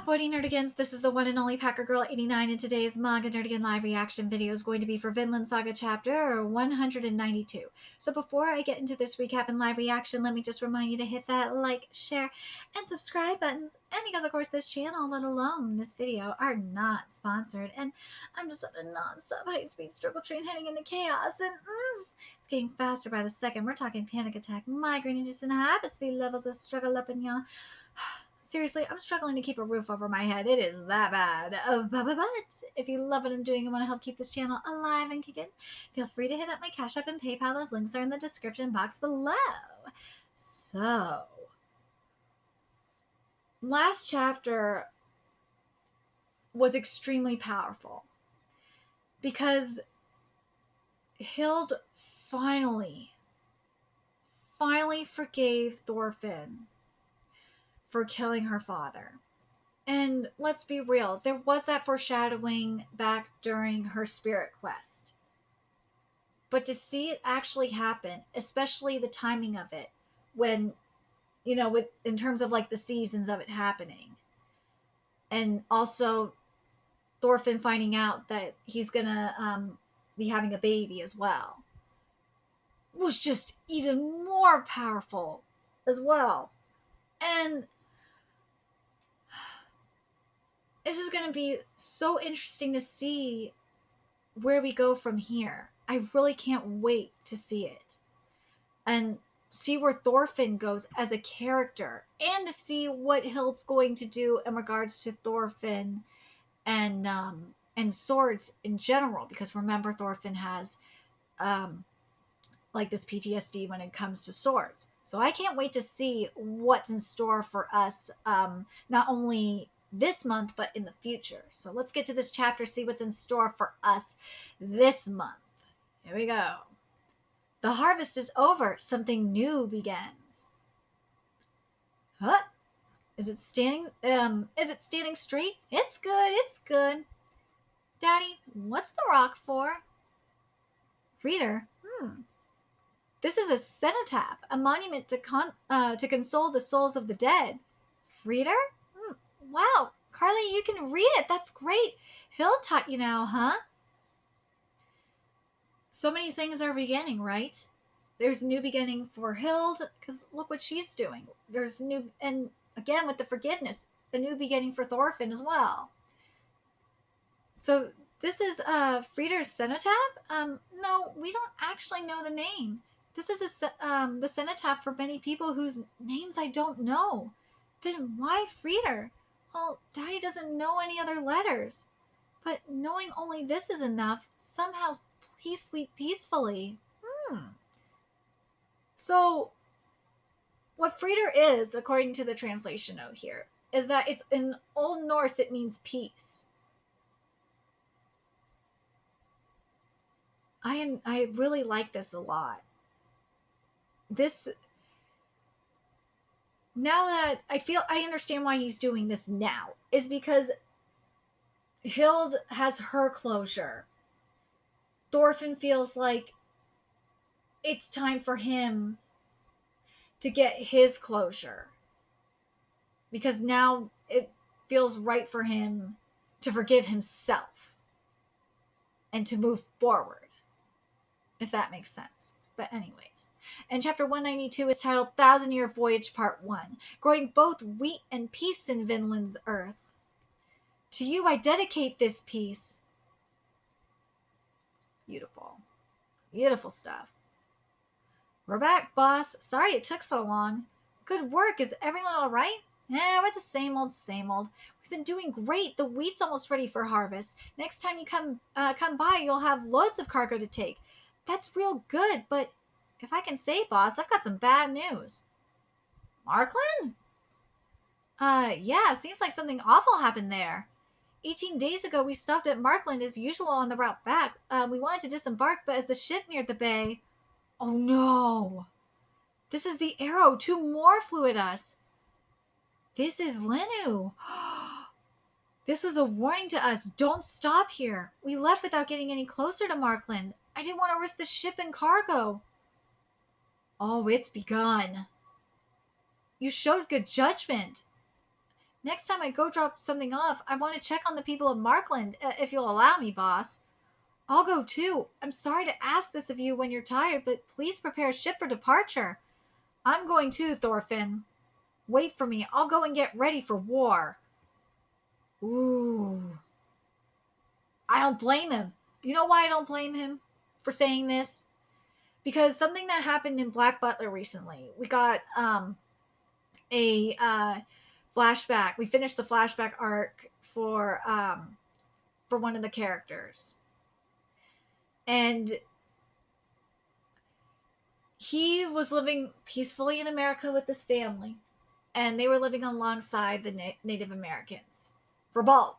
Boydie Nerdigans, this is the one and only Packer Girl 89, and today's Manga Nerdigan live reaction video is going to be for Vinland Saga chapter 192. So before I get into this recap and live reaction, let me just remind you to hit that like, share, and subscribe buttons. And because of course this channel, let alone this video, are not sponsored, and I'm just on a non-stop high-speed struggle train heading into chaos, and it's getting faster by the second. We're talking panic attack, migraine-induced, and hyperspeed levels of struggle up in y'all. Seriously, I'm struggling to keep a roof over my head. It is that bad. But if you love what I'm doing and want to help keep this channel alive and kicking, feel free to hit up my Cash App and PayPal. Those links are in the description box below. So, last chapter was extremely powerful because Hild finally forgave Thorfinn for killing her father. And let's be real, there was that foreshadowing back during her spirit quest. But to see it actually happen, especially the timing of it, when, in terms of like the seasons of it happening, and also Thorfinn finding out that he's gonna be having a baby as well, was just even more powerful as well. And this is going to be so interesting to see where we go from here. I really can't wait to see it. And see where Thorfinn goes as a character. And to see what Hild's going to do in regards to Thorfinn and swords in general. Because remember, Thorfinn has like this PTSD when it comes to swords. So I can't wait to see what's in store for us, not only this month, but in the future. So let's get to this chapter, see what's in store for us this month. Here we go. The harvest is over. Something new begins. Huh? Is it standing straight? It's good. It's good. Daddy, what's the rock for? Reader, This is a cenotaph, a monument to console the souls of the dead. Reader? Wow, Carly, you can read it. That's great. Hild taught you now, huh? So many things are beginning, right? There's a new beginning for Hild, because look what she's doing. There's new, and again with the forgiveness, a new beginning for Thorfinn as well. So this is Frider's cenotaph? No, we don't actually know the name. This is the cenotaph for many people whose names I don't know. Then why Frider? Well, Daddy doesn't know any other letters. But knowing only this is enough, somehow please sleep peacefully. So, what Frider is, according to the translation note here, is that it's in Old Norse, it means peace. I really like this a lot. Now that I understand why he's doing this now, is because Hild has her closure. Thorfinn feels like it's time for him to get his closure. Because now it feels right for him to forgive himself and to move forward. If that makes sense. But anyways, and chapter 192 is titled 1,000-Year Voyage Part 1, growing both wheat and peace in Vinland's earth. To you I dedicate this piece. Beautiful. Beautiful stuff. We're back, boss. Sorry it took so long. Good work. Is everyone all right? Yeah, we're the same old, same old. We've been doing great. The wheat's almost ready for harvest. Next time you come by, you'll have loads of cargo to take. That's real good, but if I can say, boss, I've got some bad news. Markland? Yeah, seems like something awful happened there. 18 days ago, we stopped at Markland as usual on the route back. We wanted to disembark, but as the ship neared the bay... Oh no! This is the Arrow. 2 more flew at us. This is Linu. This was a warning to us. Don't stop here. We left without getting any closer to Markland. I didn't want to risk the ship and cargo. Oh, it's begun. You showed good judgment. Next time I go drop something off, I want to check on the people of Markland, if you'll allow me, boss. I'll go too. I'm sorry to ask this of you when you're tired, but please prepare a ship for departure. I'm going too, Thorfinn. Wait for me. I'll go and get ready for war. Ooh. I don't blame him. Do you know why I don't blame him for saying this? Because something that happened in Black Butler recently, we got a flashback. We finished the flashback arc for one of the characters, and he was living peacefully in America with his family, and they were living alongside the Native Americans. For Bard.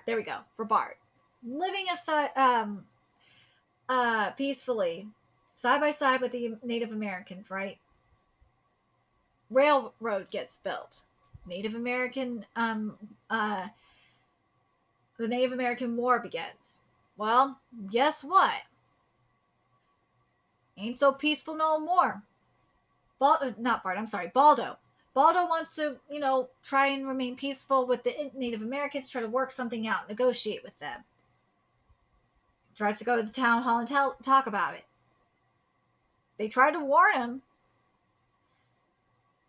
There we go. For Bard, living aside peacefully, side by side with the Native Americans, right? Railroad gets built. The Native American War begins. Well, guess what? Ain't so peaceful no more. Baldo. Baldo wants to, try and remain peaceful with the Native Americans, try to work something out, negotiate with them. Tries to go to the town hall and talk about it. They tried to warn him.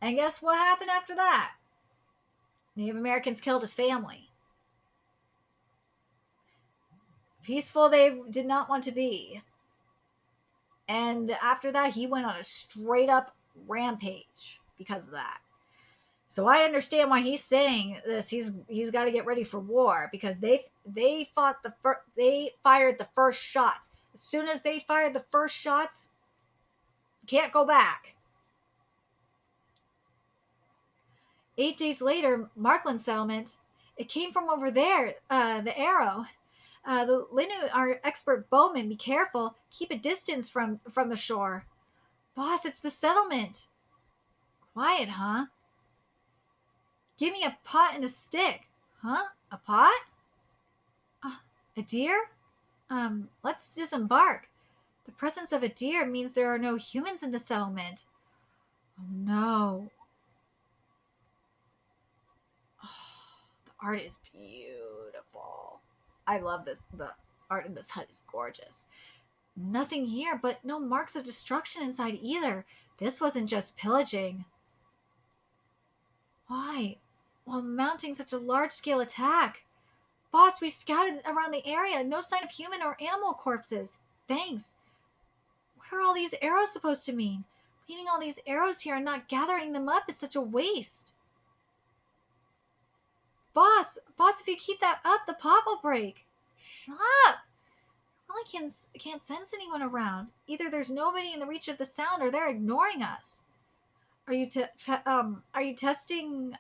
And guess what happened after that? Native Americans killed his family. Peaceful they did not want to be. And after that, he went on a straight up rampage because of that. So I understand why he's saying this. He's got to get ready for war because they fired the first shots. As soon as they fired the first shots, can't go back. 8 days later, Markland settlement. It came from over there. The arrow. The Linu are expert bowmen. Be careful. Keep a distance from the shore. Boss, it's the settlement. Quiet, huh? Give me a pot and a stick. Huh? A pot? A deer? Let's disembark. The presence of a deer means there are no humans in the settlement. Oh, no. Oh, the art is beautiful. I love this. The art in this hut is gorgeous. Nothing here, but no marks of destruction inside either. This wasn't just pillaging. Why? While mounting such a large-scale attack? Boss, we scouted around the area. No sign of human or animal corpses. Thanks. What are all these arrows supposed to mean? Leaving all these arrows here and not gathering them up is such a waste. Boss, if you keep that up, the pot will break. Shut up. I really can't sense anyone around. Either there's nobody in the reach of the sound or they're ignoring us. Are you testing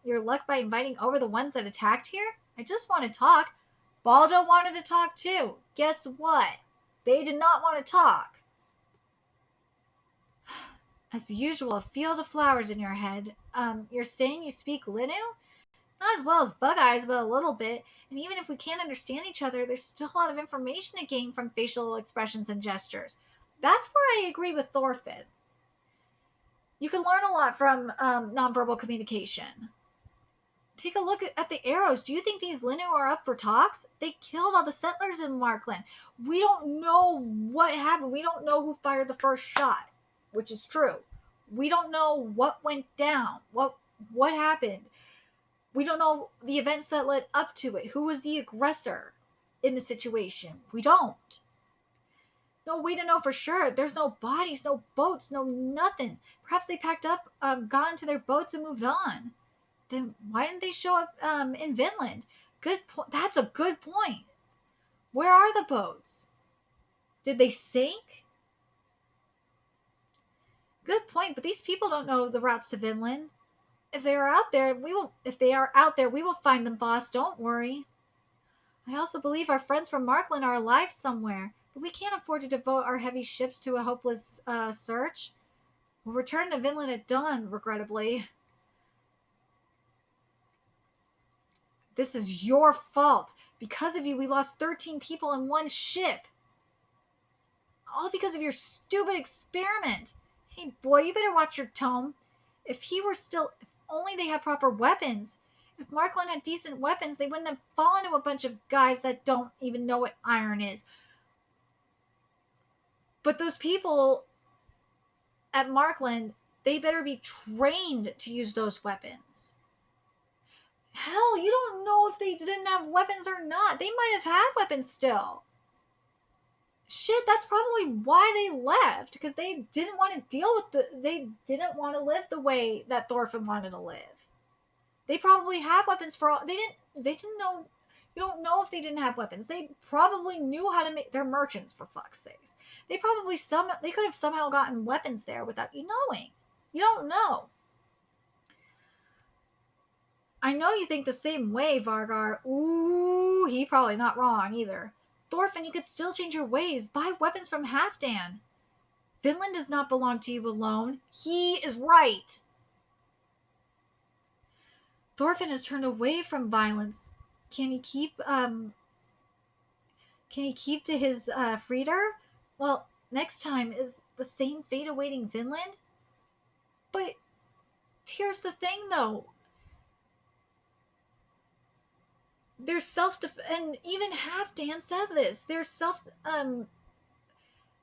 your luck by inviting over the ones that attacked here? I just want to talk. Baldo wanted to talk too. Guess what? They did not want to talk. As usual, a field of flowers in your head. You're saying you speak Linu? Not as well as Bug Eyes, but a little bit. And even if we can't understand each other, there's still a lot of information to gain from facial expressions and gestures. That's where I agree with Thorfinn. You can learn a lot from nonverbal communication. Take a look at the arrows. Do you think these Linu are up for talks? They killed all the settlers in Markland. We don't know what happened. We don't know who fired the first shot, which is true. We don't know what went down, what happened. We don't know the events that led up to it. Who was the aggressor in the situation? We don't. No way to know for sure. There's no bodies, no boats, no nothing. Perhaps they packed up, got into their boats and moved on. Then why didn't they show up in Vinland? Good point. That's a good point. Where are the boats? Did they sink? Good point, but these people don't know the routes to Vinland. If they are out there, we will find them, boss. Don't worry. I also believe our friends from Markland are alive somewhere, but we can't afford to devote our heavy ships to a hopeless search. We'll return to Vinland at dawn, regrettably. This is your fault. Because of you, we lost 13 people in one ship. All because of your stupid experiment. Hey, boy, you better watch your tone. If only they had proper weapons. If Markland had decent weapons, they wouldn't have fallen to a bunch of guys that don't even know what iron is. But those people at Markland, they better be trained to use those weapons. Hell, you don't know if they didn't have weapons or not. They might have had weapons still. Shit, that's probably why they left, because they didn't want to deal with they didn't want to live the way that Thorfinn wanted to live. They probably had weapons for all, they didn't know, you don't know if they didn't have weapons. They probably knew how to make, they're merchants, for fuck's sakes. They could have somehow gotten weapons there without you knowing. You don't know. I know you think the same way, Vargar. Ooh, he probably not wrong either. Thorfinn, you could still change your ways. Buy weapons from Halfdan. Vinland does not belong to you alone. He is right. Thorfinn has turned away from violence. Can he keep to his Frieder? Well, next time is the same fate awaiting Vinland? But here's the thing, though. There's and even Halfdan said this.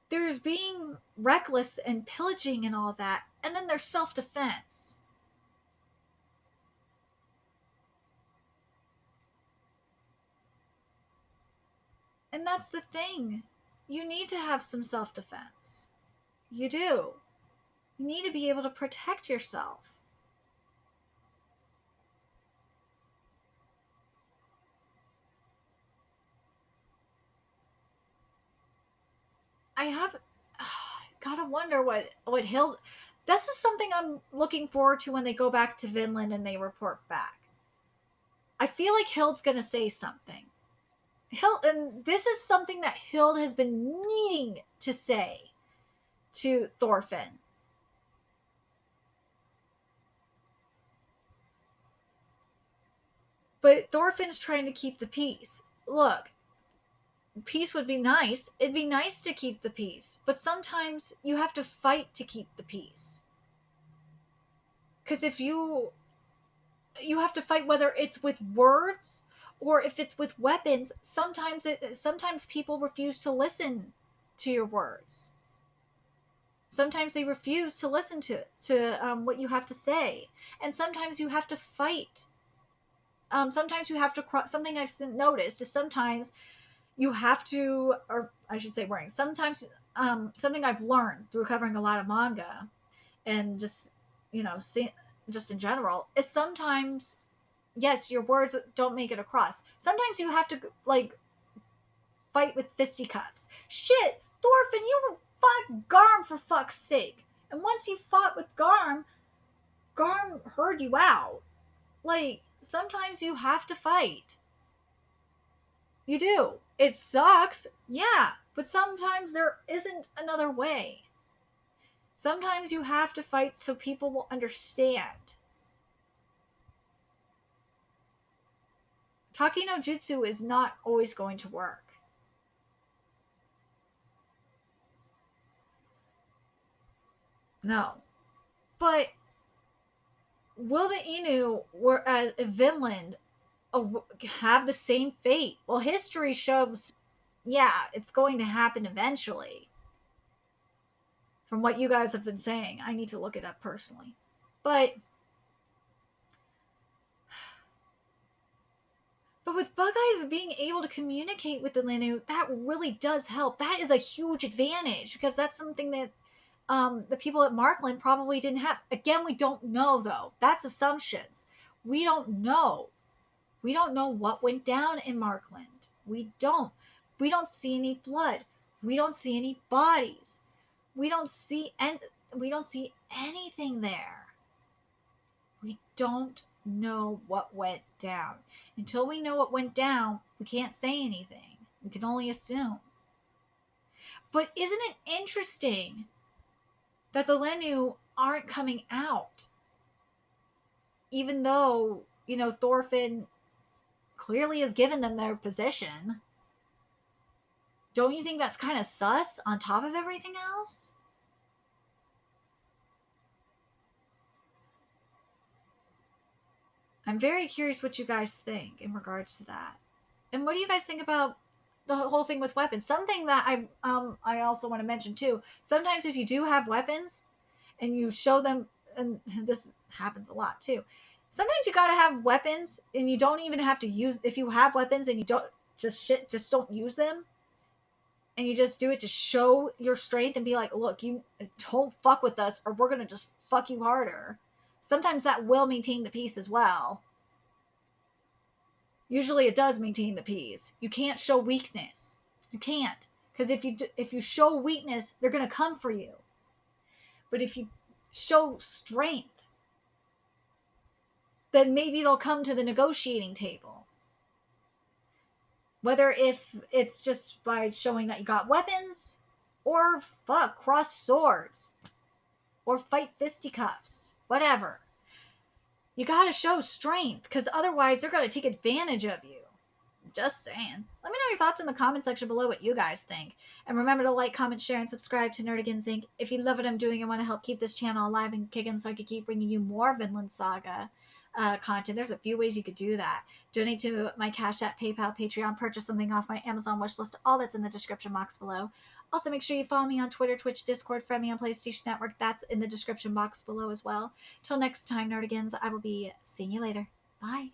There's being reckless and pillaging and all that, and then there's self-defense. And that's the thing. You need to have some self-defense. You do. You need to be able to protect yourself. I have gotta wonder what Hild. This is something I'm looking forward to when they go back to Vinland and they report back. I feel like Hild's gonna say something. And this is something that Hild has been needing to say to Thorfinn. But Thorfinn's trying to keep the peace. Look, peace would be nice. It'd be nice to keep the peace. But sometimes you have to fight to keep the peace. Because if you have to fight, whether it's with words or if it's with weapons, sometimes people refuse to listen to your words. Sometimes they refuse to listen to what you have to say. And sometimes you have to fight. Sometimes you have to something I've noticed is sometimes you have to, or I should say sometimes something I've learned through covering a lot of manga and just, just in general, is sometimes, yes, your words don't make it across. Sometimes you have to, fight with fisticuffs. Shit, Thorfinn, you fought Garm for fuck's sake. And once you fought with Garm heard you out. Sometimes you have to fight. You do. It sucks, yeah, but sometimes there isn't another way. Sometimes you have to fight so people will understand. Taki no Jutsu is not always going to work. No. But will the Inu at Vinland have the same fate? Well, history shows, yeah, it's going to happen eventually. From what you guys have been saying. I need to look it up personally. But with Bug Eyes being able to communicate with the Linu, that really does help. That is a huge advantage, because that's something that the people at Markland probably didn't have. Again, we don't know, though. That's assumptions. We don't know. We don't know what went down in Markland. We don't see any blood. We don't see any bodies. We don't see anything there. We don't know what went down. Until we know what went down, we can't say anything. We can only assume. But isn't it interesting that the Lenu aren't coming out? Even though, Thorfinn clearly has given them their position. Don't you think that's kind of sus on top of everything else? I'm very curious what you guys think in regards to that. And what do you guys think about the whole thing with weapons? Something that I also want to mention too. Sometimes if you do have weapons and you show them, and this happens a lot too. Sometimes you gotta have weapons and you don't even have to use. If you have weapons and you don't just don't use them, and you just do it to show your strength and be like, look, you don't fuck with us or we're gonna just fuck you harder. Sometimes that will maintain the peace as well. Usually it does maintain the peace. You can't show weakness. You can't. Because if you show weakness, they're going to come for you. But if you show strength, then maybe they'll come to the negotiating table. Whether if it's just by showing that you got weapons, or cross swords, or fight fisticuffs, whatever. You gotta show strength, because otherwise they're gonna take advantage of you. Just saying. Let me know your thoughts in the comment section below what you guys think. And remember to like, comment, share, and subscribe to Nerdigans Inc. If you love what I'm doing and want to help keep this channel alive and kicking so I can keep bringing you more Vinland Saga content, there's a few ways you could do that. Donate to my Cash App, PayPal, Patreon, purchase something off my Amazon wishlist, all that's in the description box below. Also, make sure you follow me on Twitter, Twitch, Discord, friend me on PlayStation Network. That's in the description box below as well. Till next time, Nerdigans, I will be seeing you later. Bye.